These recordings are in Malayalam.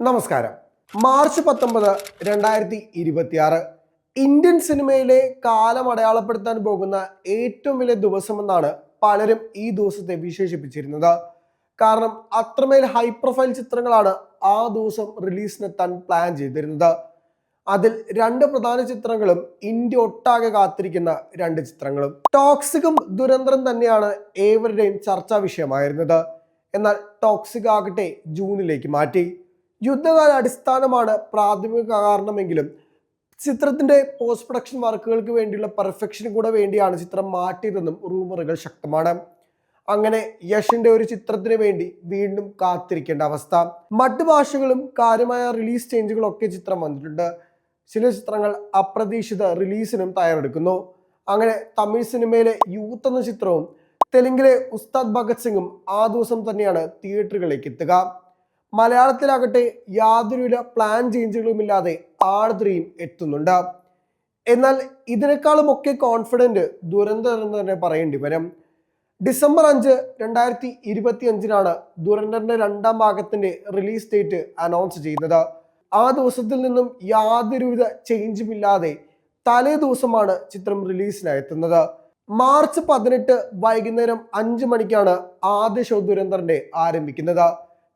നമസ്കാരം. മാർച്ച് 19, 2026 ഇന്ത്യൻ സിനിമയിലെ കാലം അടയാളപ്പെടുത്താൻ പോകുന്ന ഏറ്റവും വലിയ ദിവസമെന്നാണ് പലരും ഈ ദിവസത്തെ വിശേഷിപ്പിച്ചിരുന്നത്. കാരണം അത്രമേൽ ഹൈ പ്രൊഫൈൽ ചിത്രങ്ങളാണ് ആ ദിവസം റിലീസിനെത്താൻ പ്ലാൻ ചെയ്തിരുന്നത്. അതിൽ രണ്ട് പ്രധാന ചിത്രങ്ങളും ഇന്ത്യ ഒട്ടാകെ കാത്തിരിക്കുന്ന രണ്ട് ചിത്രങ്ങളും. ടോക്സിക്കും ദുരന്തരം തന്നെയാണ് ഏവരുടെയും ചർച്ചാ വിഷയമായിരുന്നത്. എന്നാൽ ടോക്സിക് ആകട്ടെ ജൂണിലേക്ക് മാറ്റി. യുദ്ധകാല അടിസ്ഥാനമാണ് പ്രാഥമിക കാരണമെങ്കിലും ചിത്രത്തിന്റെ പോസ്റ്റ് പ്രൊഡക്ഷൻ വർക്കുകൾക്ക് വേണ്ടിയുള്ള പെർഫെക്ഷന് കൂടെ വേണ്ടിയാണ് ചിത്രം മാറ്റിയതെന്നും റൂമറുകൾ ശക്തമാണ്. അങ്ങനെ യഷിന്റെ ഒരു ചിത്രത്തിന് വേണ്ടി വീണ്ടും കാത്തിരിക്കേണ്ട അവസ്ഥ. മറ്റു ഭാഷകളും കാര്യമായ റിലീസ് ചേഞ്ചുകളൊക്കെ ചിത്രം വന്നിട്ടുണ്ട്. ചില ചിത്രങ്ങൾ അപ്രതീക്ഷിത റിലീസിനും തയ്യാറെടുക്കുന്നു. അങ്ങനെ തമിഴ് സിനിമയിലെ യൂത്ത് എന്ന ചിത്രവും തെലുങ്കിലെ ഉസ്താദ് ഭഗത് സിംഗും ആ ദിവസം തന്നെയാണ് തിയേറ്ററുകളിലേക്ക് എത്തുക. മലയാളത്തിലാകട്ടെ യാതൊരുവിധ പ്ലാൻ ചേഞ്ചുകളുമില്ലാതെ ആഴ്ത്രയും എത്തുന്നുണ്ട്. എന്നാൽ ഇതിനേക്കാളും ഒക്കെ കോൺഫിഡന്റ് ദുരന്തർ എന്ന് തന്നെ പറയേണ്ടി വരും. ഡിസംബർ 5, 2025 ദുരന്തറിന്റെ രണ്ടാം ഭാഗത്തിന്റെ റിലീസ് ഡേറ്റ് അനൗൺസ് ചെയ്യുന്നത്. ആ ദിവസത്തിൽ നിന്നും യാതൊരുവിധ ചേഞ്ചുമില്ലാതെ തലേ ദിവസമാണ് ചിത്രം റിലീസിനായെത്തുന്നത്. മാർച്ച് 18 വൈകുന്നേരം 5 മണിക്കാണ് ആദ്യ ഷോ ദുരന്തറിന്റെ ആരംഭിക്കുന്നത്.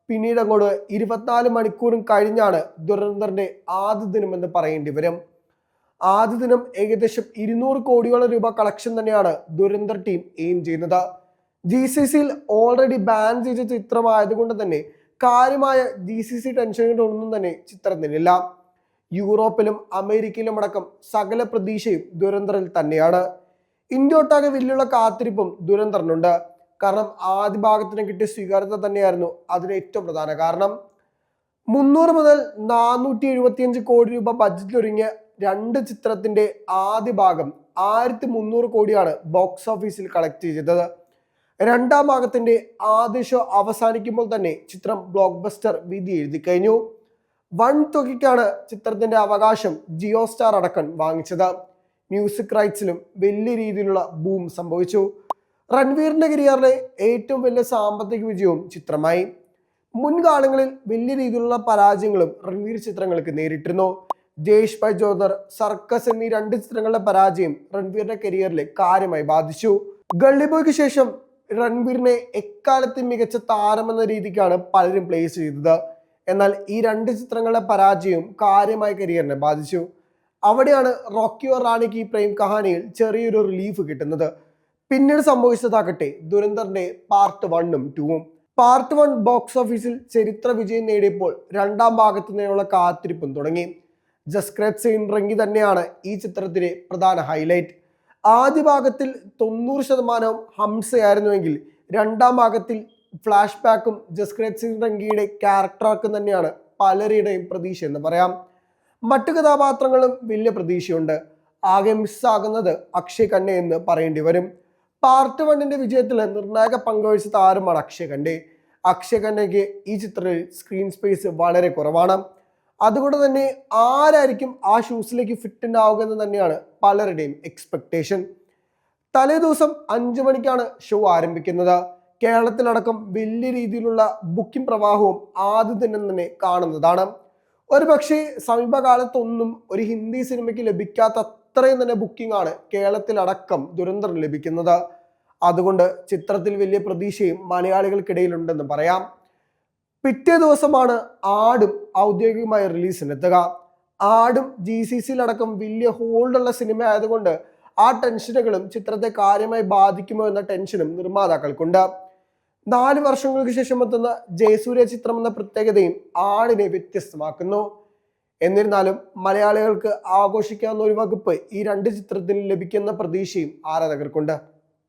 പിന്നീട് അങ്ങോട്ട് 24 മണിക്കൂറും കഴിഞ്ഞാണ് ദുരന്തറിന്റെ ആദ്യ ദിനം എന്ന് പറയേണ്ടി വരും. ആദ്യ ദിനം ഏകദേശം 200 കോടിയോളം രൂപ കളക്ഷൻ തന്നെയാണ് ദുരന്തർ ടീം എയിം ചെയ്യുന്നത്. GCCയിൽ ഓൾറെഡി ബാൻ ചെയ്ത ചിത്രമായതുകൊണ്ട് തന്നെ കാര്യമായ GCC ടെൻഷനുകളൊന്നും തന്നെ ചിത്രത്തിനില്ല. യൂറോപ്പിലും അമേരിക്കയിലും അടക്കം സകല പ്രതീക്ഷയും ദുരന്തറിൽ തന്നെയാണ്. ഇന്ത്യ ഒട്ടാകെ വലിയുള്ള കാത്തിരിപ്പും ദുരന്തറിനുണ്ട്. കാരണം ആദ്യ ഭാഗത്തിന് കിട്ടിയ സ്വീകാര്യത തന്നെയായിരുന്നു അതിന് ഏറ്റവും പ്രധാന കാരണം. 300 മുതൽ 475 കോടി രൂപ ബഡ്ജറ്റിലൊരുങ്ങിയ രണ്ട് ചിത്രത്തിന്റെ ആദ്യ ഭാഗം 1300 കോടിയാണ് ബോക്സ് ഓഫീസിൽ കളക്ട് ചെയ്തത്. രണ്ടാം ഭാഗത്തിന്റെ ആദ്യ ഷോ അവസാനിക്കുമ്പോൾ തന്നെ ചിത്രം ബ്ലോക്ക് ബസ്റ്റർ വിധി എഴുതി കഴിഞ്ഞു. വൻ തുകയ്ക്കാണ് ചിത്രത്തിന്റെ അവകാശം ജിയോ സ്റ്റാർ അടക്കം വാങ്ങിച്ചത്. മ്യൂസിക് റൈറ്റ്സിലും വലിയ രീതിയിലുള്ള ബൂം സംഭവിച്ചു. രൺവീറിന്റെ കരിയറിലെ ഏറ്റവും വലിയ സാമ്പത്തിക വിജയവും ചിത്രമായി. മുൻകാലങ്ങളിൽ വലിയ രീതിയിലുള്ള പരാജയങ്ങളും രൺവീർ ചിത്രങ്ങൾക്ക് നേരിട്ടിരുന്നു. ജയ്ഷ് ഭായ് ജോധർ, സർക്കസ് എന്നീ രണ്ട് ചിത്രങ്ങളുടെ പരാജയം രൺവീറിന്റെ കരിയറിലെ കാര്യമായി ബാധിച്ചു. ഗള്ളി ബോയ്ക്ക് ശേഷം രൺവീറിനെ എക്കാലത്തെ മികച്ച താരമെന്ന രീതിക്കാണ് പലരും പ്ലേസ് ചെയ്തത്. എന്നാൽ ഈ രണ്ട് ചിത്രങ്ങളുടെ പരാജയവും കാര്യമായി കരിയറിനെ ബാധിച്ചു. അവിടെയാണ് റോക്കി ഓർ റാണി കി പ്രേം കഹാനിയിൽ ചെറിയൊരു റിലീഫ് കിട്ടുന്നത്. പിന്നീട് സംഭവിച്ചതാകട്ടെ ദുരന്തറിന്റെ പാർട്ട് 1ഉം 2ഉം. പാർട്ട് 1 ബോക്സ് ഓഫീസിൽ ചരിത്ര വിജയം നേടിയപ്പോൾ രണ്ടാം ഭാഗത്തിനുള്ള കാത്തിരിപ്പും തുടങ്ങി. ജസ്ക്രേത് സിംഗ് റംഗി തന്നെയാണ് ഈ ചിത്രത്തിലെ പ്രധാന ഹൈലൈറ്റ്. ആദ്യ ഭാഗത്തിൽ 90% ഹംസയായിരുന്നുവെങ്കിൽ രണ്ടാം ഭാഗത്തിൽ ഫ്ലാഷ് ബാക്കും ജസ്ക്രേത് സിംഗ് റംഗിയുടെ ക്യാരക്ടറാക്കും തന്നെയാണ് പലരുടെയും പ്രതീക്ഷ എന്ന് പറയാം. മറ്റു കഥാപാത്രങ്ങളും വലിയ പ്രതീക്ഷയുണ്ട്. ആകെ മിസ്സാകുന്നത് അക്ഷയ് ഖന്ന എന്ന് പറയേണ്ടി വരും. പാർട്ട് 1ന്റെ വിജയത്തിൽ നിർണായക പങ്കുവഹിച്ച താരമാണ് അക്ഷയ് ഖന്ന. അക്ഷയ് ഖന്നയ്ക്ക് ഈ ചിത്രത്തിൽ സ്ക്രീൻ സ്പേസ് വളരെ കുറവാണ്. അതുകൊണ്ട് തന്നെ ആരായിരിക്കും ആ ഷൂസിലേക്ക് ഫിറ്റ് ഉണ്ടാവുക എന്ന് തന്നെയാണ് പലരുടെയും എക്സ്പെക്ടേഷൻ. തലേ ദിവസം 5 മണിക്കാണ് ഷോ ആരംഭിക്കുന്നത്. കേരളത്തിലടക്കം വലിയ രീതിയിലുള്ള ബുക്കിംഗ് പ്രവാഹവും ആദ്യ ദിനം തന്നെ കാണുന്നതാണ്. ഒരു പക്ഷേ സമീപകാലത്തൊന്നും ഒരു ഹിന്ദി സിനിമയ്ക്ക് ലഭിക്കാത്ത അത്രയും തന്നെ ബുക്കിംഗ് ആണ് കേരളത്തിലടക്കം ദുരന്തറിന് ലഭിക്കുന്നത്. അതുകൊണ്ട് ചിത്രത്തിൽ വലിയ പ്രതീക്ഷയും മലയാളികൾക്കിടയിലുണ്ടെന്ന് പറയാം. പിറ്റേ ദിവസമാണ് ആടും ഔദ്യോഗികമായി റിലീസിനെത്തുക. ആടും GCCയിലടക്കം വലിയ ഹോൾഡുള്ള സിനിമ ആയതുകൊണ്ട് ആ ടെൻഷനുകളും ചിത്രത്തെ കാര്യമായി ബാധിക്കുമോ എന്ന ടെൻഷനും നിർമ്മാതാക്കൾക്കുണ്ട്. 4 വർഷങ്ങൾക്ക് ശേഷം എത്തുന്ന ജയസൂര്യ ചിത്രം എന്ന പ്രത്യേകതയും ആടിനെ വ്യത്യസ്തമാക്കുന്നു. എന്നിരുന്നാലും മലയാളികൾക്ക് ആഘോഷിക്കാവുന്ന ഒരു വകുപ്പ് ഈ രണ്ട് ചിത്രത്തിൽ ലഭിക്കുന്ന പ്രതീക്ഷയും ആരാധകർക്കുണ്ട്.